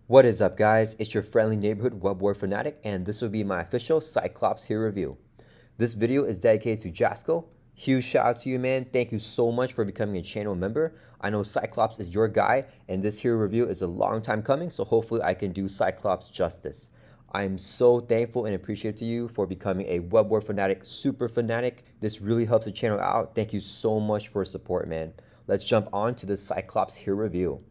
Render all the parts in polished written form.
What is up, guys? It's your friendly neighborhood web war fanatic, and this will be my official Cyclops hero review. This video is dedicated to Jasco. Huge shout out to you, man. Thank you so much for becoming a channel member. I know Cyclops is your guy, and this hero review is a long time coming, so hopefully I can do Cyclops justice. I'm so thankful and appreciative to you for becoming a web war fanatic super fanatic. This really helps the channel out. Thank you so much for support, man. Let's jump on to the Cyclops hero review.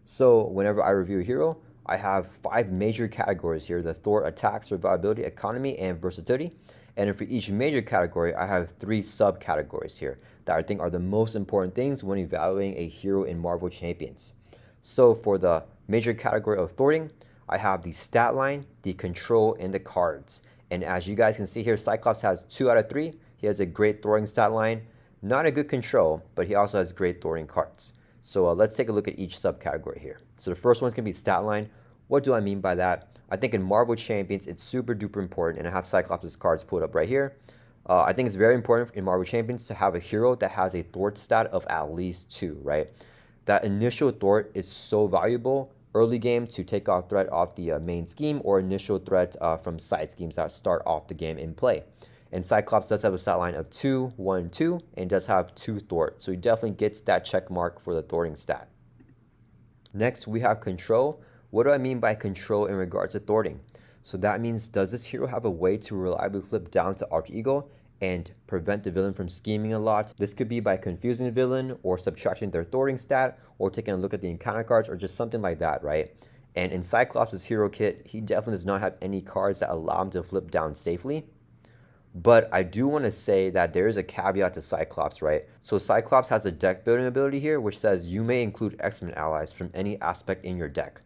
So whenever I review a hero, I have 5 major categories here: the Thor, attack, survivability, economy, and versatility. And for each major category, I have 3 subcategories here that I think are the most important things when evaluating a hero in Marvel Champions. So for the major category of Thwarting, I have the stat line, the control, and the cards. And as you guys can see here, Cyclops has 2 out of 3. He has a great Thwarting stat line, not a good control, but he also has great Thwarting cards. So let's take a look at each subcategory here. So the first one's going to be stat line. What do I mean by that? I think in Marvel Champions, it's super duper important, and I have Cyclops' cards pulled up right here. I think it's very important in Marvel Champions to have a hero that has a thwart stat of at least 2, right? That initial thwart is so valuable early game to take off threat off the main scheme, or initial threat from side schemes that start off the game in play. And Cyclops does have a stat line of 2, 1, 2, and does have 2 thwart. So he definitely gets that check mark for the thwarting stat. Next, we have control. What do I mean by control in regards to thwarting? So that means, does this hero have a way to reliably flip down to alter ego and prevent the villain from scheming a lot? This could be by confusing the villain, or subtracting their thwarting stat, or taking a look at the encounter cards, or just something like that, right? And in Cyclops' hero kit, he definitely does not have any cards that allow him to flip down safely. But I do want to say that there is a caveat to Cyclops, right? So Cyclops has a deck building ability here, which says you may include X-Men allies from any aspect in your deck.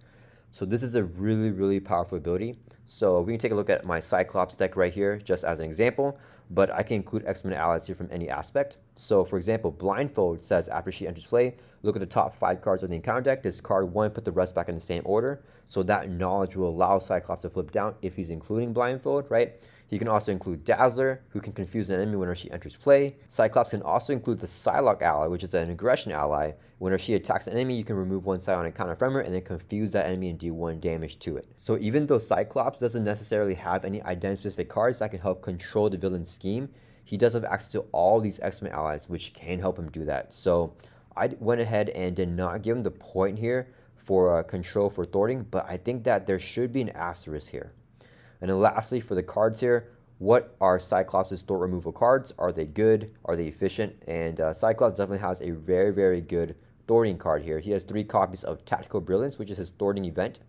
So this is a really, really powerful ability. So we can take a look at my Cyclops deck right here, just as an example, but I can include X-Men allies here from any aspect. So for example, Blindfold says after she enters play, look at the top 5 cards of the encounter deck, discard 1, put the rest back in the same order. So that knowledge will allow Cyclops to flip down if he's including Blindfold, right? He can also include Dazzler, who can confuse an enemy whenever she enters play. Cyclops can also include the Psylocke ally, which is an aggression ally. Whenever she attacks an enemy, you can remove 1 psionic counter from her and then confuse that enemy and do 1 damage to it. So even though Cyclops doesn't necessarily have any identity-specific cards that can help control the villain's scheme, he does have access to all these X-Men allies, which can help him do that. So I went ahead and did not give him the point here for control for thwarting, but I think that there should be an asterisk here. And then lastly, for the cards here, what are Cyclops' thwart removal cards? Are they good? Are they efficient? And Cyclops definitely has a very, very good thwarting card here. He has 3 copies of Tactical Brilliance, which is his thwarting event.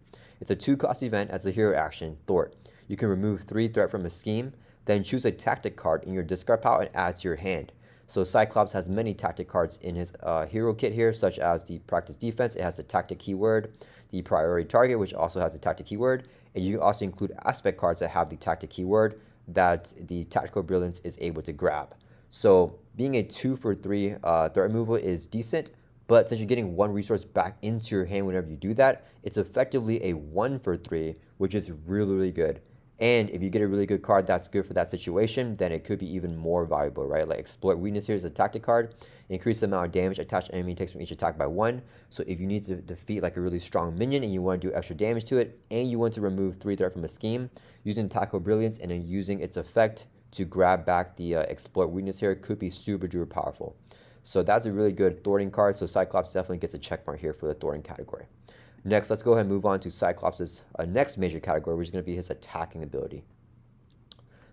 It's a 2-cost event as a hero action, thwart. You can remove 3 threat from a scheme, then choose a tactic card in your discard pile and add to your hand. So Cyclops has many tactic cards in his hero kit here, such as the practice defense. It has a tactic keyword, the priority target, which also has a tactic keyword, and you can also include aspect cards that have the tactic keyword that the Tactical Brilliance is able to grab. So being a 2 for 3 threat removal is decent, but since you're getting 1 resource back into your hand whenever you do that, it's effectively a 1 for 3, which is really, really good. And if you get a really good card that's good for that situation, then it could be even more valuable, right? Like Exploit Weakness here is a tactic card. Increase the amount of damage attached enemy takes from each attack by 1. So if you need to defeat like a really strong minion and you want to do extra damage to it, and you want to remove 3 threat from a scheme, using Tactical Brilliance and then using its effect to grab back the Exploit Weakness here could be super duper powerful. So that's a really good thwarting card. So Cyclops definitely gets a check mark here for the thwarting category. Next, let's go ahead and move on to Cyclops' next major category, which is going to be his attacking ability.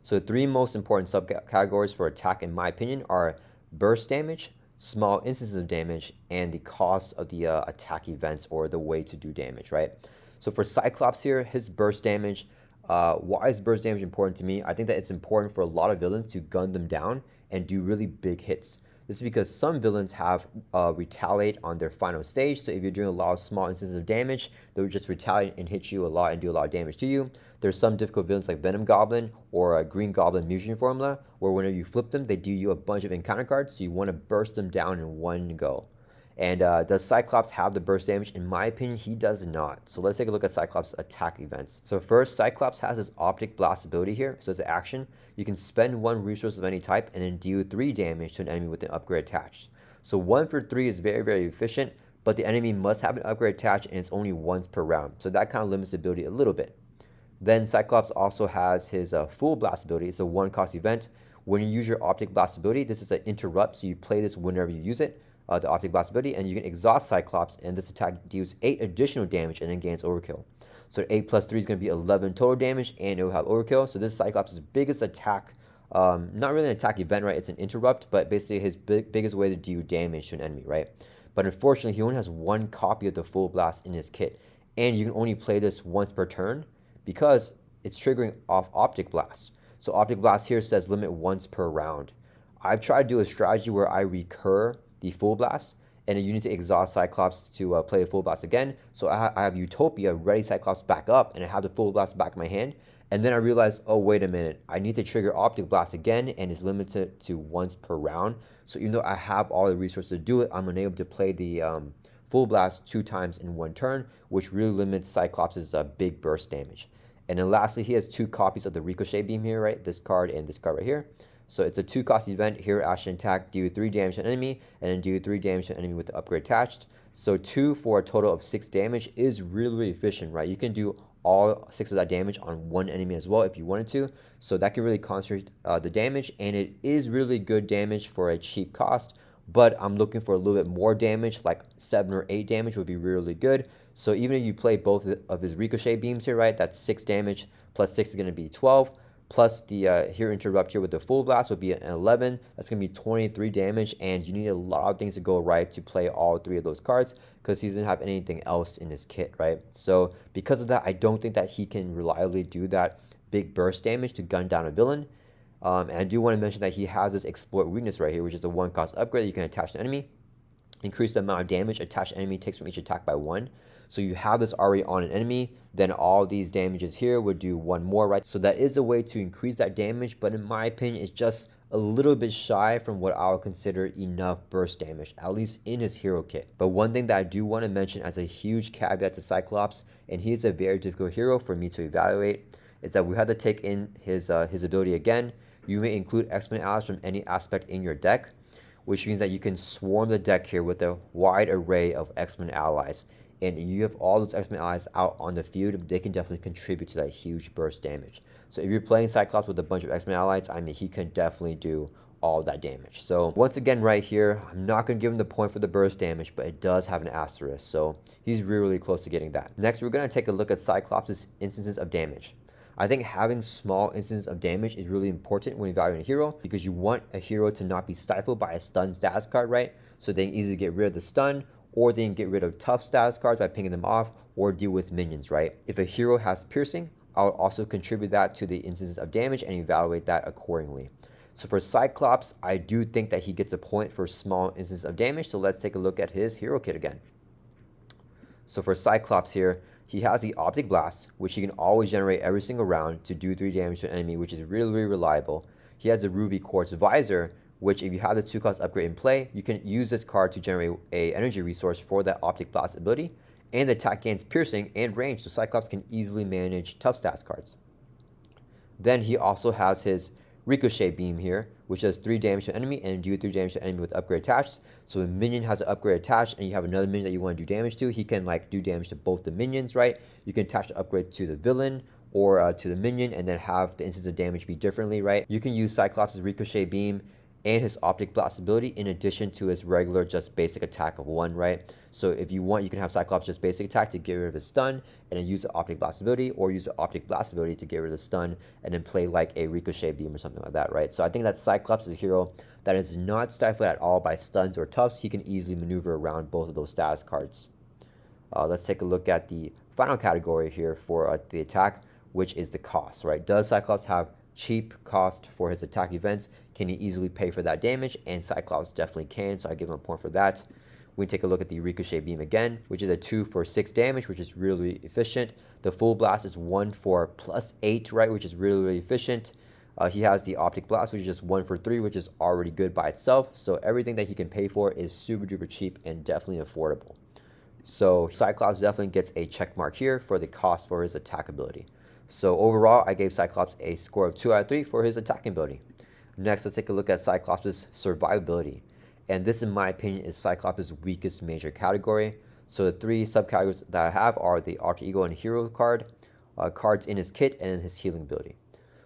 So the 3 most important subcategories for attack, in my opinion, are burst damage, small instances of damage, and the cost of the attack events, or the way to do damage, right? So for Cyclops here, his burst damage, why is burst damage important to me? I think that it's important for a lot of villains to gun them down and do really big hits. This is because some villains have retaliate on their final stage. So if you're doing a lot of small instances of damage, they'll just retaliate and hit you a lot and do a lot of damage to you. There's some difficult villains like Venom Goblin or a Green Goblin Mutation Formula, where whenever you flip them, they do you a bunch of encounter cards. So you want to burst them down in 1 go. And does Cyclops have the burst damage? In my opinion, he does not. So let's take a look at Cyclops' attack events. So first, Cyclops has his Optic Blast ability here. So as an action, you can spend 1 resource of any type and then deal 3 damage to an enemy with an upgrade attached. So 1 for 3 is very, very efficient, but the enemy must have an upgrade attached and it's only once per round. So that kind of limits the ability a little bit. Then Cyclops also has his full blast ability. It's a 1-cost event. When you use your optic blast ability, this is an interrupt, so you play this whenever you use it, the optic blast ability, and you can exhaust Cyclops, and this attack deals 8 additional damage and then gains overkill. So 8 plus 3 is going to be 11 total damage, and it will have overkill. So this is Cyclops' biggest attack. Not really an attack event, right? It's an interrupt, but basically his biggest way to deal damage to an enemy, right? But unfortunately, he only has 1 copy of the full blast in his kit, and you can only play this once per turn because it's triggering off optic blast. So optic blast here says limit once per round. I've tried to do a strategy where I recur the full blast, and you need to exhaust Cyclops to play a full blast again. So I have Utopia ready Cyclops back up, and I have the full blast back in my hand. And then I realized, oh, wait a minute, I need to trigger optic blast again, and it's limited to once per round. So even though I have all the resources to do it, I'm unable to play the full blast 2 times in 1 turn, which really limits Cyclops' big burst damage. And then lastly, he has 2 copies of the Ricochet Beam here, right? This card and this card right here. So it's a 2-cost event. Here, action attack, deal 3 damage to an enemy, and then deal 3 damage to an enemy with the upgrade attached. So 2 for a total of 6 damage is really, really efficient, right? You can do all 6 of that damage on 1 enemy as well if you wanted to. So that can really concentrate the damage, and it is really good damage for a cheap cost. But I'm looking for a little bit more damage, like 7 or 8 damage would be really good. So even if you play both of his Ricochet Beams here, right, that's 6 damage, plus 6 is going to be 12. Plus the here interrupt here with the full blast would be an 11. That's going to be 23 damage, and you need a lot of things to go right to play all 3 of those cards because he doesn't have anything else in his kit, right? So because of that, I don't think that he can reliably do that big burst damage to gun down a villain. And I do want to mention that he has this exploit weakness right here, which is a 1-cost upgrade you can attach to an enemy. Increase the amount of damage attached enemy takes from each attack by 1. So you have this already on an enemy, then all these damages here would do 1 more, right? So that is a way to increase that damage, but in my opinion, it's just a little bit shy from what I would consider enough burst damage, at least in his hero kit. But one thing that I do want to mention as a huge caveat to Cyclops, and he is a very difficult hero for me to evaluate, is that we had to take in his ability again. You may include X-Men allies from any aspect in your deck, which means that you can swarm the deck here with a wide array of X-Men allies. And you have all those X-Men allies out on the field, they can definitely contribute to that huge burst damage. So if you're playing Cyclops with a bunch of X-Men allies, I mean, he can definitely do all that damage. So once again, right here, I'm not going to give him the point for the burst damage, but it does have an asterisk. So he's really, really close to getting that. Next, we're going to take a look at Cyclops' instances of damage. I think having small instances of damage is really important when evaluating a hero because you want a hero to not be stifled by a stun status card, right? So they can easily get rid of the stun, or they can get rid of tough status cards by picking them off, or deal with minions, right? If a hero has piercing, I'll also contribute that to the instances of damage and evaluate that accordingly. So for Cyclops, I do think that he gets a point for small instances of damage. So let's take a look at his hero kit again. So for Cyclops here, he has the Optic Blast, which he can always generate every single round to do 3 damage to an enemy, which is really, really reliable. He has the Ruby Quartz Visor, which if you have the 2-cost upgrade in play, you can use this card to generate a energy resource for that Optic Blast ability. And the attack gains piercing and range, so Cyclops can easily manage tough stats cards. Then he also has his Ricochet Beam here, which does 3 damage to an enemy and do 3 damage to an enemy with upgrade attached. So a minion has an upgrade attached and you have another minion that you want to do damage to, he can like do damage to both the minions, right? You can attach the upgrade to the villain or to the minion and then have the instance of damage be differently, right? You can use Cyclops' Ricochet Beam and his Optic Blast ability in addition to his regular just basic attack of 1, right? So if you want, you can have Cyclops just basic attack to get rid of his stun and then use the Optic Blast ability, or use the Optic Blast ability to get rid of the stun and then play like a Ricochet Beam or something like that, right? So I think that Cyclops is a hero that is not stifled at all by stuns or toughs. He can easily maneuver around both of those status cards. Let's take a look at the final category here for the attack, which is the cost, right? Does Cyclops have cheap cost for his attack events? Can he easily pay for that damage? And Cyclops definitely can, so I give him a point for that. We take a look at the Ricochet Beam again, which is a 2 for 6 damage, which is really efficient. The Full Blast is 1 for +8, right, which is really, really efficient. He has the Optic Blast, which is just 1 for 3, which is already good by itself. So everything that he can pay for is super duper cheap and definitely affordable. So Cyclops definitely gets a check mark here for the cost for his attack ability. So overall, I gave Cyclops a score of 2 out of 3 for his attacking ability. Next, let's take a look at Cyclops' survivability. And this, in my opinion, is Cyclops' weakest major category. So the three subcategories that I have are the alter ego and hero card, cards in his kit, and his healing ability.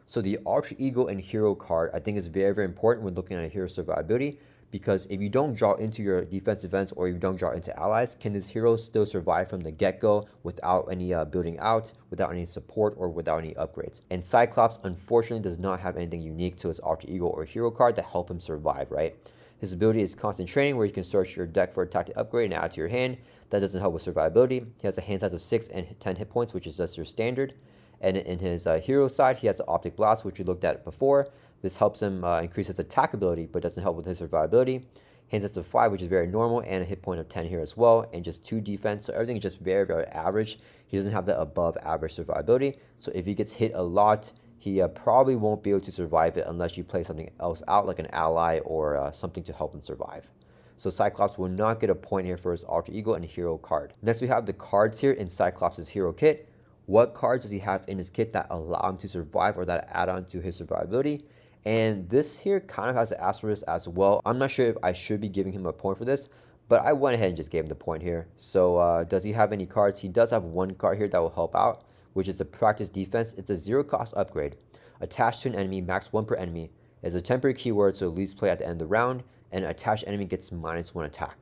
So the alter ego and hero card I think is very, very important when looking at a hero survivability, because if you don't draw into your defense events or you don't draw into allies, can this hero still survive from the get-go without any building out, without any support, or without any upgrades? And Cyclops unfortunately does not have anything unique to his alter ego or hero card to help him survive, right? His ability is constant training, where you can search your deck for a tactic upgrade and add to your hand. That doesn't help with survivability. He has a hand size of 6 and 10 hit points, which is just your standard. And in his hero side, he has the Optic Blast, which we looked at before. This helps him increase his attack ability, but doesn't help with his survivability. Hand size of 5, which is very normal, and a hit point of 10 here as well, and just 2 defense. So everything is just very, very average. He doesn't have the above average survivability. So if he gets hit a lot, he probably won't be able to survive it unless you play something else out, like an ally or something to help him survive. So Cyclops will not get a point here for his alter ego and hero card. Next, we have the cards here in Cyclops' hero kit. What cards does he have in his kit that allow him to survive or that add on to his survivability? And this here kind of has an asterisk as well. I'm not sure if I should be giving him a point for this, but I went ahead and just gave him the point here. So does he have any cards? He does have one card here that will help out, which is the Practice Defense. It's a 0-cost upgrade. Attached to an enemy, max 1 per enemy. It's a temporary keyword, so least play at the end of the round, and an attached enemy gets -1 attack.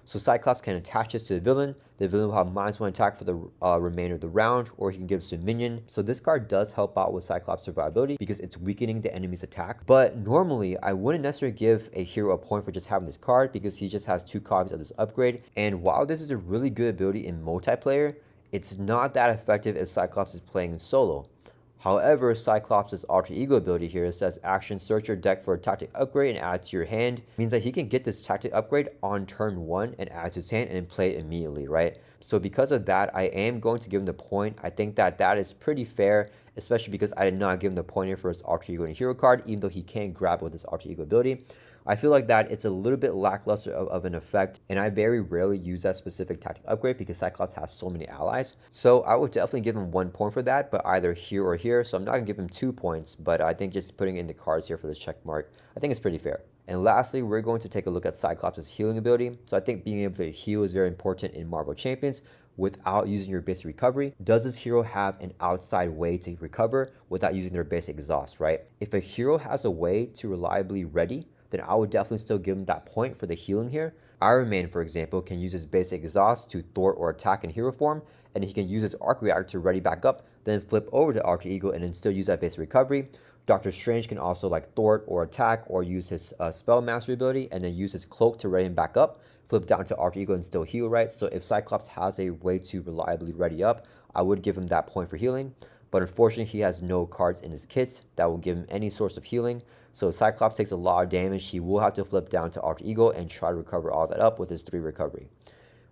So Cyclops can attach this to the villain. The villain will have -1 attack for the remainder of the round, or he can give it to a minion. So this card does help out with Cyclops survivability because it's weakening the enemy's attack. But normally, I wouldn't necessarily give a hero a point for just having this card because he just has 2 copies of this upgrade. And while this is a really good ability in multiplayer, it's not that effective if Cyclops is playing in solo. However, Cyclops' alter ego ability here says action search your deck for a tactic upgrade and add to your hand. Means that he can get this tactic upgrade on turn 1 and add to his hand and then play it immediately, right? So because of that, I am going to give him the point. I think that that is pretty fair, especially because I did not give him the point here for his alter ego and hero card, even though he can grab with his alter ego ability. I feel like that it's a little bit lackluster of an effect, and I very rarely use that specific tactic upgrade because Cyclops has so many allies. So I would definitely give him 1 point for that, but either here or here. So I'm not gonna give him 2 points, but I think just putting in the cards here for this check mark, I think it's pretty fair. And lastly, we're going to take a look at Cyclops' healing ability. So I think being able to heal is very important in Marvel Champions without using your basic recovery. Does this hero have an outside way to recover without using their basic exhaust, right? If a hero has a way to reliably ready, then I would definitely still give him that point for the healing here. Iron Man, for example, can use his basic exhaust to thwart or attack in hero form, and he can use his arc reactor to ready back up, then flip over to alter ego and then still use that basic recovery. Doctor Strange can also like thwart or attack or use his spell mastery ability and then use his cloak to ready him back up, flip down to alter ego and still heal, right? So if Cyclops has a way to reliably ready up, I would give him that point for healing. But unfortunately, he has no cards in his kit that will give him any source of healing. So if Cyclops takes a lot of damage, he will have to flip down to alter ego and try to recover all that up with his 3 recovery.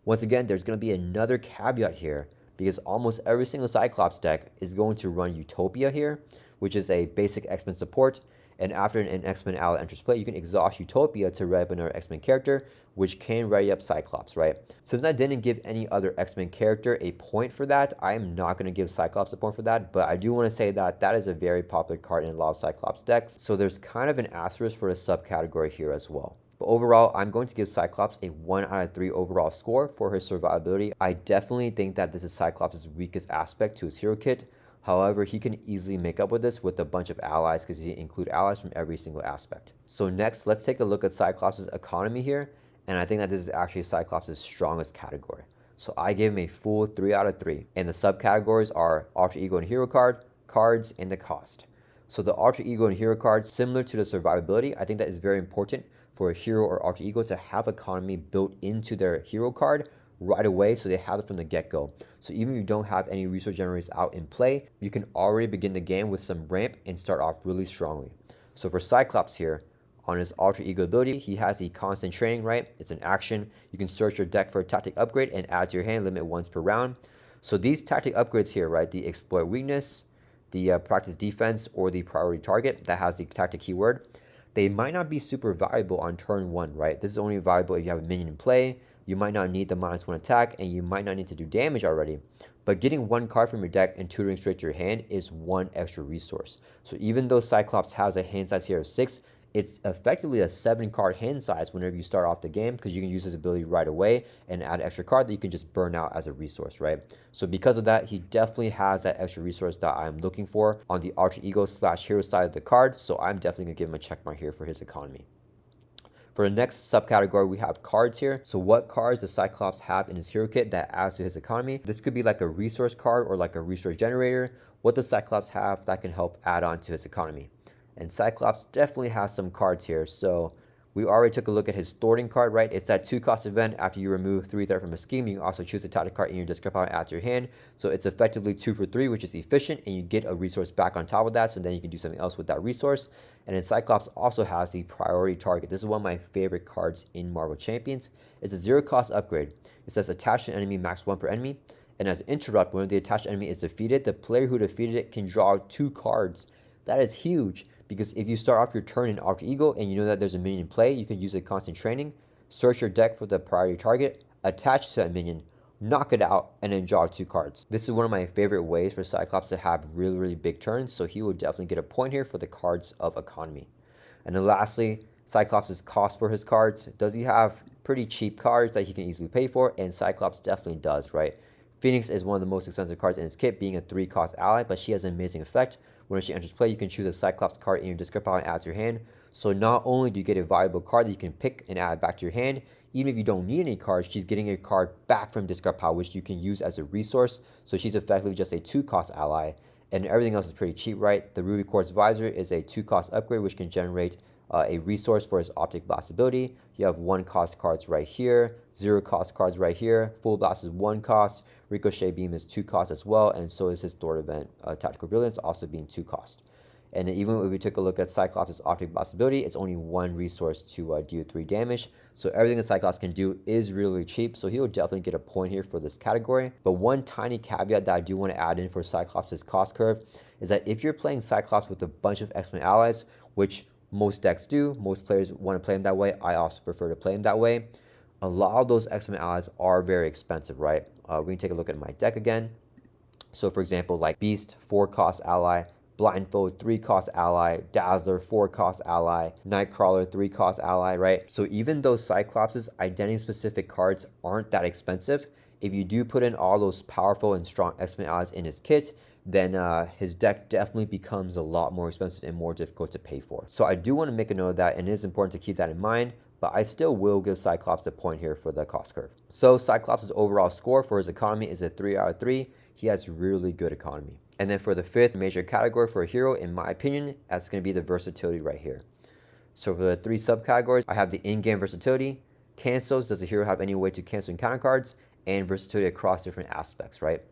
Once again, there's going to be another caveat here because almost every single Cyclops deck is going to run Utopia here, which is a basic X-Men support. And after an X-Men ally enters play, you can exhaust Utopia to ready up another X-Men character, which can ready up Cyclops, right? Since I didn't give any other X-Men character a point for that, I am not going to give Cyclops a point for that, but I do want to say that that is a very popular card in a lot of Cyclops decks, so there's kind of an asterisk for a subcategory here as well. But overall, I'm going to give Cyclops a 1 out of 3 overall score for his survivability. I definitely think that this is Cyclops' weakest aspect to his hero kit. However, he can easily make up with this with a bunch of allies because he includes allies from every single aspect. So next, let's take a look at Cyclops' economy here. And I think that this is actually Cyclops' strongest category. So I gave him a full 3 out of 3. And the subcategories are alter ego and hero card, cards, and the cost. So the alter ego and hero card, similar to the survivability, I think that is very important for a hero or alter ego to have economy built into their hero card right away, so they have it from the get-go. So even if you don't have any resource generators out in play, you can already begin the game with some ramp and start off really strongly. So for Cyclops here, on his alter ego ability, he has the constant training, right? It's an action. You can search your deck for a tactic upgrade and add to your hand, limit once per round. So these tactic upgrades here, right? The exploit weakness, the practice defense, or the priority target that has the tactic keyword, they might not be super valuable on turn 1, right? This is only valuable if you have a minion in play. You might not need the -1 attack, and you might not need to do damage already. But getting 1 card from your deck and tutoring straight to your hand is 1 extra resource. So even though Cyclops has a hand size here of 6, it's effectively a 7-card hand size whenever you start off the game, because you can use his ability right away and add an extra card that you can just burn out as a resource, right? So because of that, he definitely has that extra resource that I'm looking for on the alter ego / hero side of the card. So I'm definitely gonna give him a check mark here for his economy. For the next subcategory, we have cards here. So what cards does Cyclops have in his hero kit that adds to his economy? This could be like a resource card or like a resource generator. What does Cyclops have that can help add on to his economy? And Cyclops definitely has some cards here. So we already took a look at his Thwarting card, right? It's that 2-cost event. After you remove 3 threat from a scheme, you can also choose a tactic card in your discard pile and add to your hand. So it's effectively 2 for 3, which is efficient, and you get a resource back on top of that, so then you can do something else with that resource. And then Cyclops also has the priority target. This is one of my favorite cards in Marvel Champions. It's a 0-cost upgrade. It says attach an enemy, max 1 per enemy. And as interrupt, when the attached enemy is defeated, the player who defeated it can draw 2 cards. That is huge, because if you start off your turn in alter ego and you know that there's a minion in play, you can use a constant training, search your deck for the priority target, attach to that minion, knock it out, and then draw 2 cards. This is one of my favorite ways for Cyclops to have really big turns, so he will definitely get a point here for the cards of economy. And then lastly, Cyclops' cost for his cards. Does he have pretty cheap cards that he can easily pay for? And Cyclops definitely does, right? Phoenix is one of the most expensive cards in his kit, being a 3-cost ally, but she has an amazing effect. When she enters play, you can choose a Cyclops card in your discard pile and add to your hand. So not only do you get a valuable card that you can pick and add back to your hand, even if you don't need any cards, she's getting a card back from discard pile, which you can use as a resource. So she's effectively just a 2-cost ally, and everything else is pretty cheap, right? The Ruby Quartz Visor is a 2-cost upgrade, which can generate a resource for his optic blast ability. You have 1-cost cards right here, 0-cost cards right here. Full blast is 1 cost. Ricochet beam is 2 cost as well, and so is his Thwart event, tactical brilliance, also being 2 cost. And even if we took a look at Cyclops' optic blast ability, it's only 1 resource to deal 3 damage. So everything that Cyclops can do is really cheap, so he'll definitely get a point here for this category. But one tiny caveat that I do want to add in for Cyclops' cost curve is that if you're playing Cyclops with a bunch of X-Men allies, which most decks do, most players want to play him that way, I also prefer to play him that way, a lot of those X-Men allies are very expensive, right? We can take a look at my deck again. So for example, like Beast, 4-cost ally, Blindfold, 3-cost ally, Dazzler, 4-cost ally, Nightcrawler, 3-cost ally, right? So even though Cyclops' identity-specific cards aren't that expensive, if you do put in all those powerful and strong X-Men allies in his kit, then his deck definitely becomes a lot more expensive and more difficult to pay for. So I do want to make a note of that, and it is important to keep that in mind, but I still will give Cyclops a point here for the cost curve. So Cyclops' overall score for his economy is a 3 out of 3. He has really good economy. And then for the 5th major category for a hero, in my opinion, that's going to be the versatility right here. So for the 3 subcategories, I have the in-game versatility, cancels, does the hero have any way to cancel encounter cards, and versatility across different aspects, right?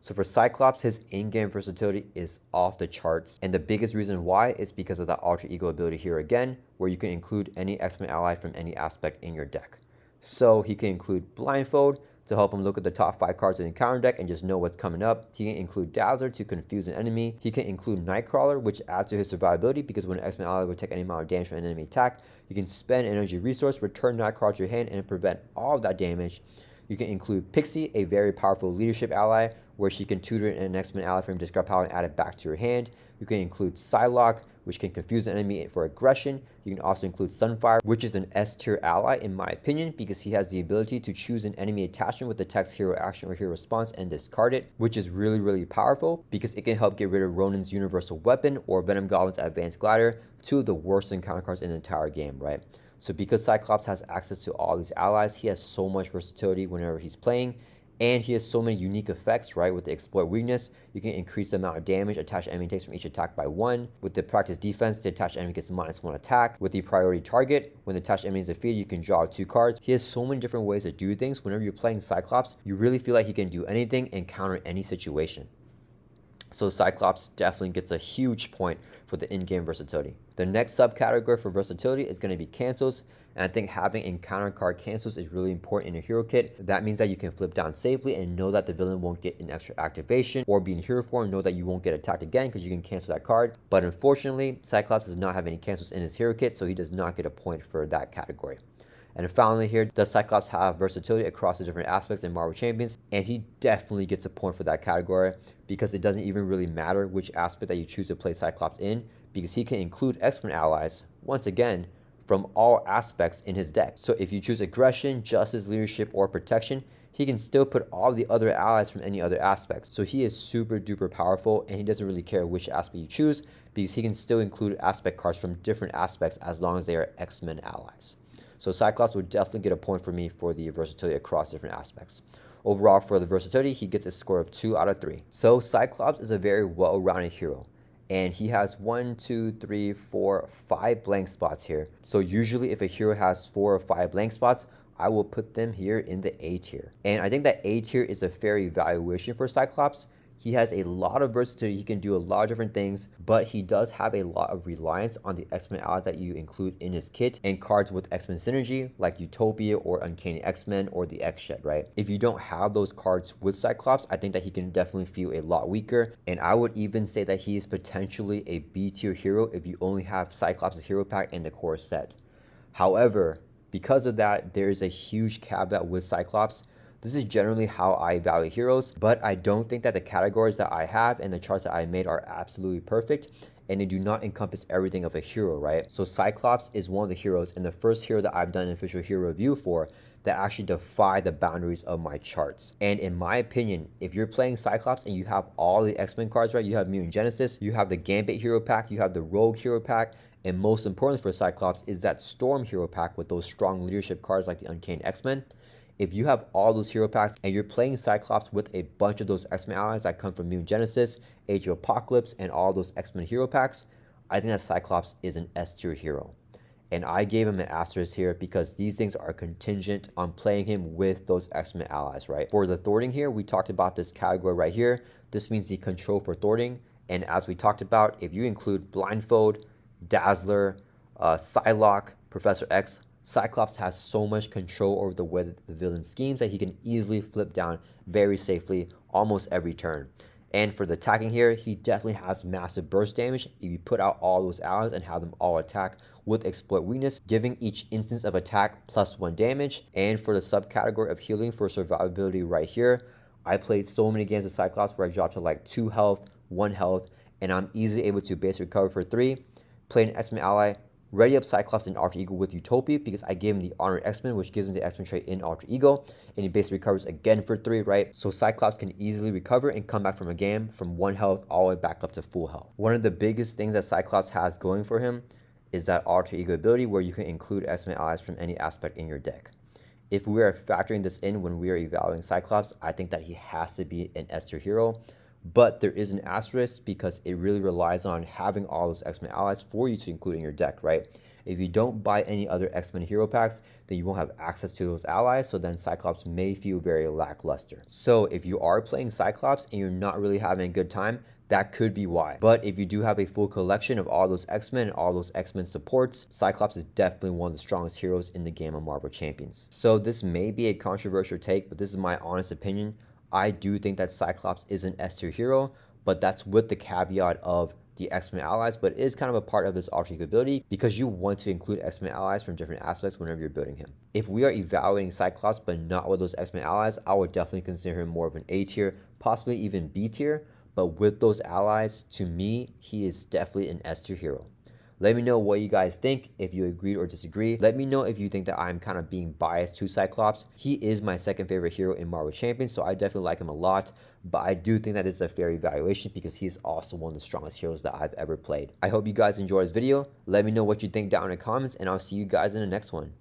So for Cyclops, his in-game versatility is off the charts, and the biggest reason why is because of that alter ego ability here again, where you can include any X-Men ally from any aspect in your deck. So he can include Blindfold to help him look at the top 5 cards in the encounter deck and just know what's coming up. He can include Dazzler to confuse an enemy. He can include Nightcrawler, which adds to his survivability, because when an X-Men ally would take any amount of damage from an enemy attack, you can spend energy resource, return Nightcrawler to your hand, and prevent all of that damage. You can include Pixie, a very powerful leadership ally, where she can tutor an X-Men ally from discard pile and add it back to your hand. You can include Psylocke, which can confuse an enemy for aggression. You can also include Sunfire, which is an S-tier ally in my opinion, because he has the ability to choose an enemy attachment with the text hero action or hero response and discard it, which is really powerful because it can help get rid of Ronin's universal weapon or Venom Goblin's advanced glider, 2 of the worst encounter cards in the entire game, right? So because Cyclops has access to all these allies, he has so much versatility whenever he's playing, and he has so many unique effects, right? With the exploit weakness, you can increase the amount of damage attached enemy takes from each attack by 1. With the practice defense, the attached enemy gets -1 attack. With the priority target, when the attached enemy is defeated, you can draw 2 cards. He has so many different ways to do things. Whenever you're playing Cyclops, you really feel like he can do anything and counter any situation. So Cyclops definitely gets a huge point for the in-game versatility. The next subcategory for versatility is going to be cancels, and I think having encounter card cancels is really important in a hero kit. That means that you can flip down safely and know that the villain won't get an extra activation, or be in hero form and know that you won't get attacked again because you can cancel that card. But unfortunately, Cyclops does not have any cancels in his hero kit, so he does not get a point for that category. And finally here, does Cyclops have versatility across the different aspects in Marvel Champions? And he definitely gets a point for that category, because it doesn't even really matter which aspect that you choose to play Cyclops in, because he can include X-Men allies, once again, from all aspects in his deck. So if you choose aggression, justice, leadership, or protection, he can still put all the other allies from any other aspects. So he is super duper powerful, and he doesn't really care which aspect you choose, because he can still include aspect cards from different aspects as long as they are X-Men allies. So Cyclops would definitely get a point for me for the versatility across different aspects. Overall, for the versatility, he gets a score of 2 out of 3. So Cyclops is a very well-rounded hero, and he has 1, 2, 3, 4, 5 blank spots here. So usually if a hero has 4 or 5 blank spots, I will put them here in the A tier. And I think that A tier is a fair evaluation for Cyclops. He has a lot of versatility, he can do a lot of different things, but he does have a lot of reliance on the X-Men allies that you include in his kit and cards with X-Men synergy like Utopia or Uncanny X-Men or the X-Shed, right? If you don't have those cards with Cyclops, I think that he can definitely feel a lot weaker, and I would even say that he is potentially a B tier hero if you only have Cyclops' hero pack and the core set. However, because of that, there is a huge caveat with Cyclops. This is generally how I evaluate heroes, but I don't think that the categories that I have and the charts that I made are absolutely perfect, and they do not encompass everything of a hero, right? So Cyclops is one of the heroes, and the first hero that I've done an official hero review for, that actually defy the boundaries of my charts. And in my opinion, if you're playing Cyclops and you have all the X-Men cards, right? You have Mutant Genesis, you have the Gambit hero pack, you have the Rogue hero pack, and most important for Cyclops is that Storm hero pack with those strong leadership cards like the Uncanny X-Men. If you have all those hero packs and you're playing Cyclops with a bunch of those X-Men allies that come from Mutant Genesis, Age of Apocalypse, and all those X-Men hero packs, I think that Cyclops is an S tier hero. And I gave him an asterisk here because these things are contingent on playing him with those X-Men allies, right? For the Thwarting here, we talked about this category right here. This means the control for Thwarting. And as we talked about, if you include Blindfold, Dazzler, Psylocke, Professor X, Cyclops has so much control over the way that the villain schemes that he can easily flip down very safely almost every turn. And for the attacking here, he definitely has massive burst damage if you put out all those allies and have them all attack with exploit weakness, giving each instance of attack +1 damage. And for the subcategory of healing for survivability right here, I played so many games with Cyclops where I dropped to like 2 health, 1 health, and I'm easily able to base recover for 3, play an X-Men ally, ready up Cyclops in Alter Ego with Utopia because I gave him the Honored X-Men, which gives him the X-Men trait in Alter Ego, and he basically recovers again for 3, right? So Cyclops can easily recover and come back from a game from 1 health all the way back up to full health. One of the biggest things that Cyclops has going for him is that Alter Ego ability where you can include X-Men allies from any aspect in your deck. If we are factoring this in when we are evaluating Cyclops, I think that he has to be an S tier hero. But there is an asterisk because it really relies on having all those X-Men allies for you to include in your deck, right? If you don't buy any other X-Men hero packs, then you won't have access to those allies, so then Cyclops may feel very lackluster. So if you are playing Cyclops and you're not really having a good time, that could be why. But if you do have a full collection of all those X-Men and all those X-Men supports, Cyclops is definitely one of the strongest heroes in the game of Marvel Champions. So this may be a controversial take, but this is my honest opinion. I do think that Cyclops is an S tier hero, but that's with the caveat of the X-Men allies, but it is kind of a part of his alter ego ability because you want to include X-Men allies from different aspects whenever you're building him. If we are evaluating Cyclops but not with those X-Men allies, I would definitely consider him more of an A tier, possibly even B tier, but with those allies, to me, he is definitely an S tier hero. Let me know what you guys think, if you agree or disagree. Let me know if you think that I'm kind of being biased to Cyclops. He is my second favorite hero in Marvel Champions, so I definitely like him a lot. But I do think that this is a fair evaluation because he is also one of the strongest heroes that I've ever played. I hope you guys enjoyed this video. Let me know what you think down in the comments, and I'll see you guys in the next one.